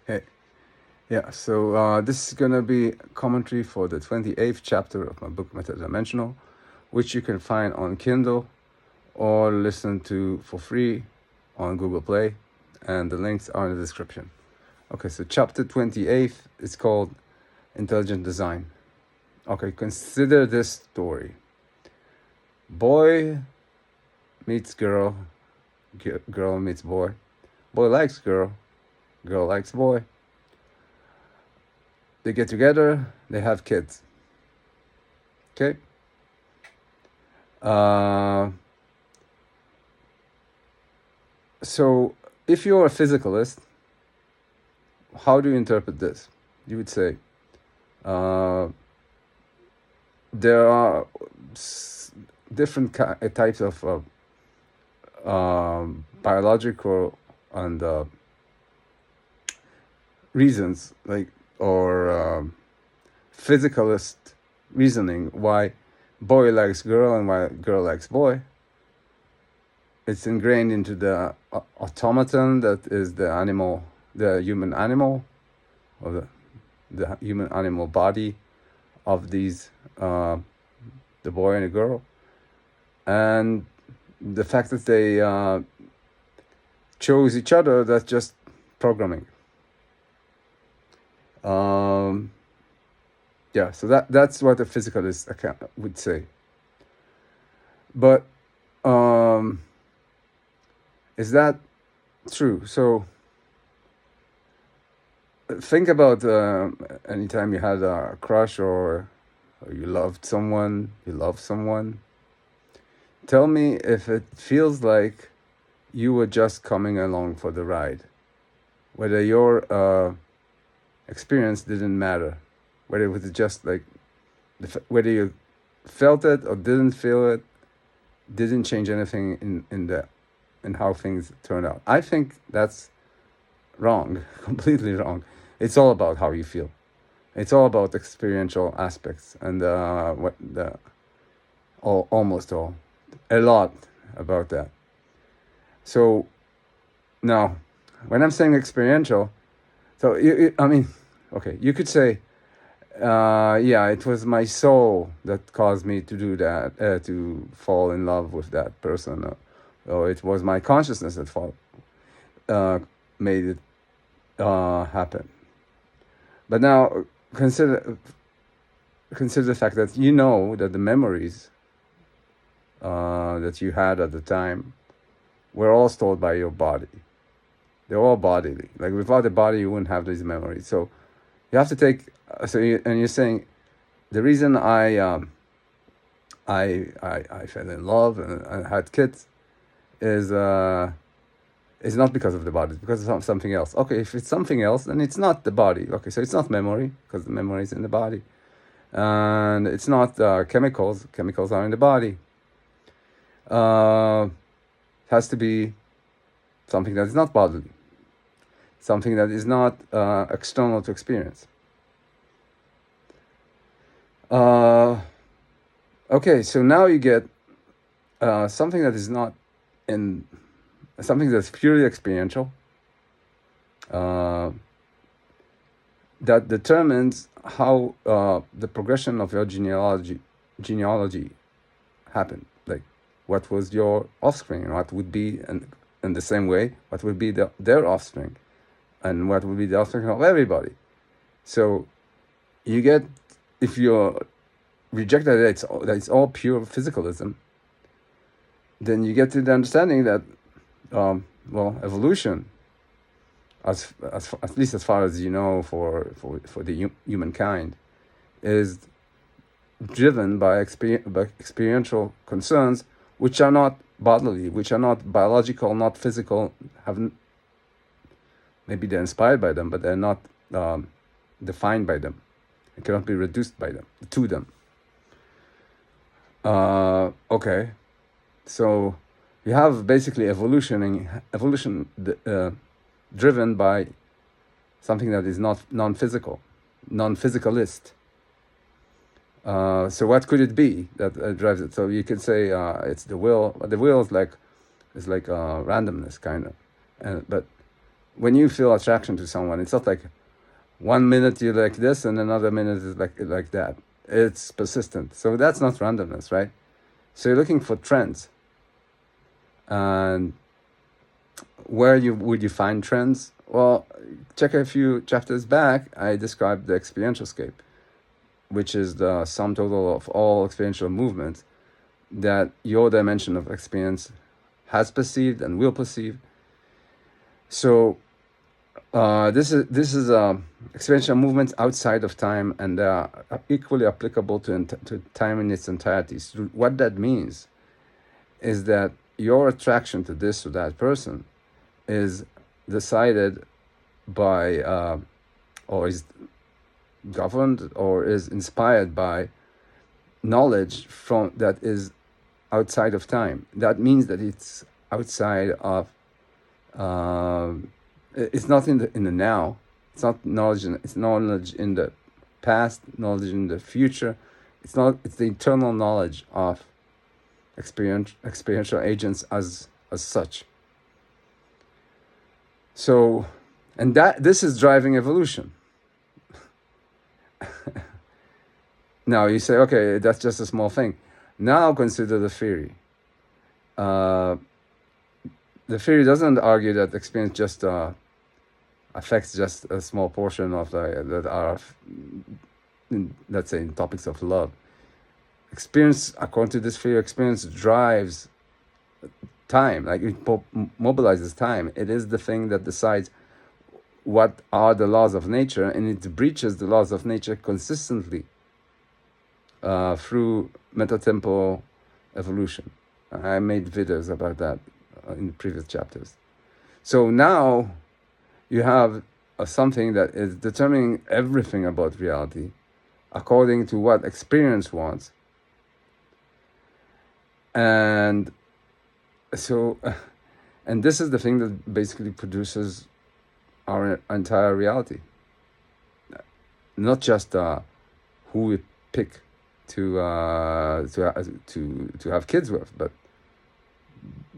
Hey, yeah, so this is going to be commentary for the 28th chapter of my book, Metadimensional, which you can find on Kindle or listen to for free on Google Play, and the links are in the description. Okay, so chapter 28 is called Intelligent Design. Okay, consider this story. Boy meets girl, girl meets boy. Boy likes girl, girl likes boy. They get together, they have kids. Okay? So if you're a physicalist, how do you interpret this? You would say there are different types of biological and reasons, like, or physicalist reasoning why boy likes girl and why girl likes boy. It's ingrained into the automaton that is the animal, the human animal, or the human animal body of these, the boy and the girl, and the fact that they chose each other, that's just programming. Yeah, so that's what a physicalist would say. But is that true? So think about anytime you had a crush, or you loved someone, you love someone. Tell me if it feels like you were just coming along for the ride, whether your experience didn't matter, whether it was just like, whether you felt it or didn't feel it, didn't change anything in how things turned out. I think that's wrong, completely wrong. It's all about how you feel. It's all about experiential aspects, and almost all, a lot about that. So now, when I'm saying experiential, so I mean, okay, you could say, yeah, it was my soul that caused me to do that, to fall in love with that person, or it was my consciousness that made it happen. But now consider the fact that you know that the memories that you had at the time were all stored by your body. They're all bodily. Like, without the body, you wouldn't have these memories. So you have to take. And you're saying the reason I fell in love and had kids is not because of the body, it's because of something else. Okay, if it's something else, then it's not the body. Okay, so it's not memory, because the memory is in the body, and it's not chemicals. Chemicals are in the body. It has to be something that is not bodily, something that is not external to experience. Okay, so now you get something that is not in, something that's purely experiential, that determines how the progression of your genealogy happened. Like, what was your offspring, and what would be, in the same way, what would be their offspring, and what would be the offspring of everybody. So you get, if you reject that it's all pure physicalism, then you get to the understanding that, well, evolution, at least as far as you know, for the humankind, is driven by experiential concerns, which are not bodily, which are not biological, not physical. Maybe they're inspired by them, but they're not defined by them. It cannot be reduced by them, to them. Okay, so you have basically evolution driven by something that is not non-physical, non-physicalist. So what could it be that drives it? So you could say it's the will. But the will is like randomness, kind of, but when you feel attraction to someone, it's not like 1 minute you like this and another minute is like that. It's persistent. So that's not randomness, right? So you're looking for trends. And where would you find trends? Well, check a few chapters back, I described the experiential scape, which is the sum total of all experiential movements that your dimension of experience has perceived and will perceive. So this is experiential movements outside of time, and they are equally applicable to time in its entirety. So what that means is that your attraction to this or that person is decided by or is governed or is inspired by knowledge from that is outside of time. That means that it's outside of it's not in the now. It's not knowledge. It's knowledge in the past, knowledge in the future. It's the eternal knowledge of experiential agents as such. So, and this is driving evolution. Now you say, okay, that's just a small thing. Now consider the theory. The theory doesn't argue that experience just affects just a small portion of that are, let's say, in topics of love. Experience, according to this theory, experience drives time, like it mobilizes time. It is the thing that decides what are the laws of nature, and it breaches the laws of nature consistently through metatemporal evolution. I made videos about that in the previous chapters. So now you have something that is determining everything about reality according to what experience wants. And so, and this is the thing that basically produces our entire reality. Not just who we pick to have kids with, but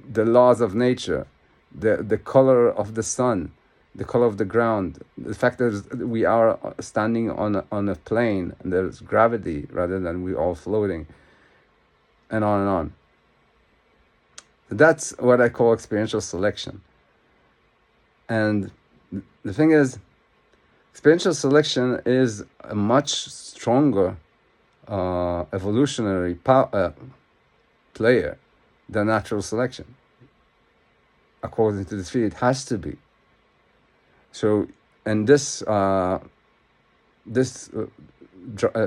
the laws of nature, the color of the sun, the color of the ground, the fact that we are standing on a plane and there's gravity rather than we all floating, and on and on. That's what I call experiential selection. And the thing is, experiential selection is a much stronger evolutionary player than natural selection. According to this theory, it has to be. So, and this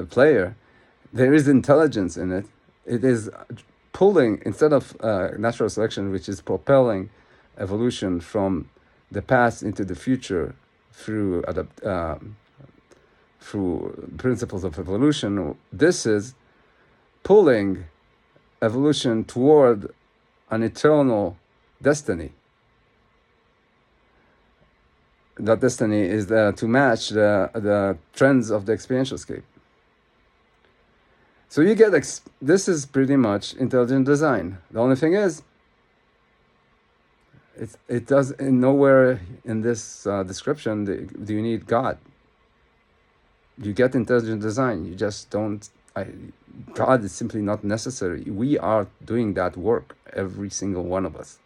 player, there is intelligence in it. It is pulling, instead of natural selection, which is propelling evolution from the past into the future through principles of evolution. This is pulling evolution toward an eternal destiny. That destiny is to match the trends of the experiential scape. So you get this is pretty much intelligent design. The only thing is, it does nowhere in this description do you need God. You get intelligent design. You just don't. God is simply not necessary. We are doing that work, every single one of us.